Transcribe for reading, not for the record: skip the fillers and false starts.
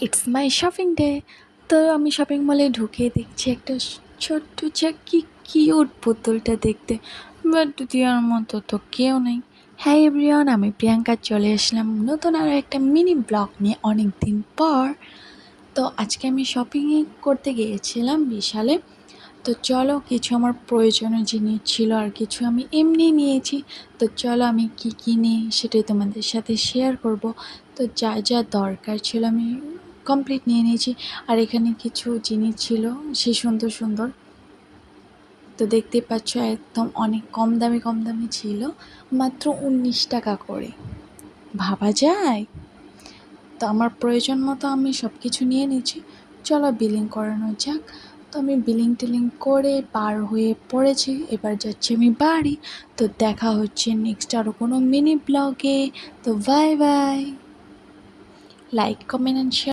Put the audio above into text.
It's my shopping day. তো আমি shopping মলে ঢুকে দেখছি একটা ছোট্ট কি কিউট পুতুলটা দেখতে, বাট দেওয়ার মতো তো কেউ নেই। হ্যাঁ এভরিওয়ান, আমি প্রিয়াঙ্কা চলে আসলাম নতুন আরও একটা মিনি ব্লগ নিয়ে অনেক দিন পর। তো আজকে আমি শপিংয়ে করতে গিয়েছিলাম বিশালে। তো চলো, কিছু আমার প্রয়োজনীয় জিনিস ছিল আর কিছু আমি এমনি নিয়েছি। তো চলো আমি কি নিই সেটাই তোমাদের সাথে শেয়ার করব। তো যা যা দরকার ছিল আমি কমপ্লিট নিয়ে নিয়েছি। আর এখানে কিছু জিনিস ছিল সে সুন্দর সুন্দর, তো দেখতেই পাচ্ছ একদম অনেক কম দামি ছিল, মাত্র 19 টাকা করে। ভাবা যায়। তো আমার প্রয়োজন মতো আমি সব কিছু নিয়ে নিচ্ছি। চলো বিলিং করানো যাক। তো আমি বিলিং টিলিং করে পার হয়ে পড়েছি, এবার যাচ্ছি আমি বাড়ি। তো দেখা হচ্ছে নেক্সট আরও কোনো মিনি ব্লগে। তো bye bye, like comment and share.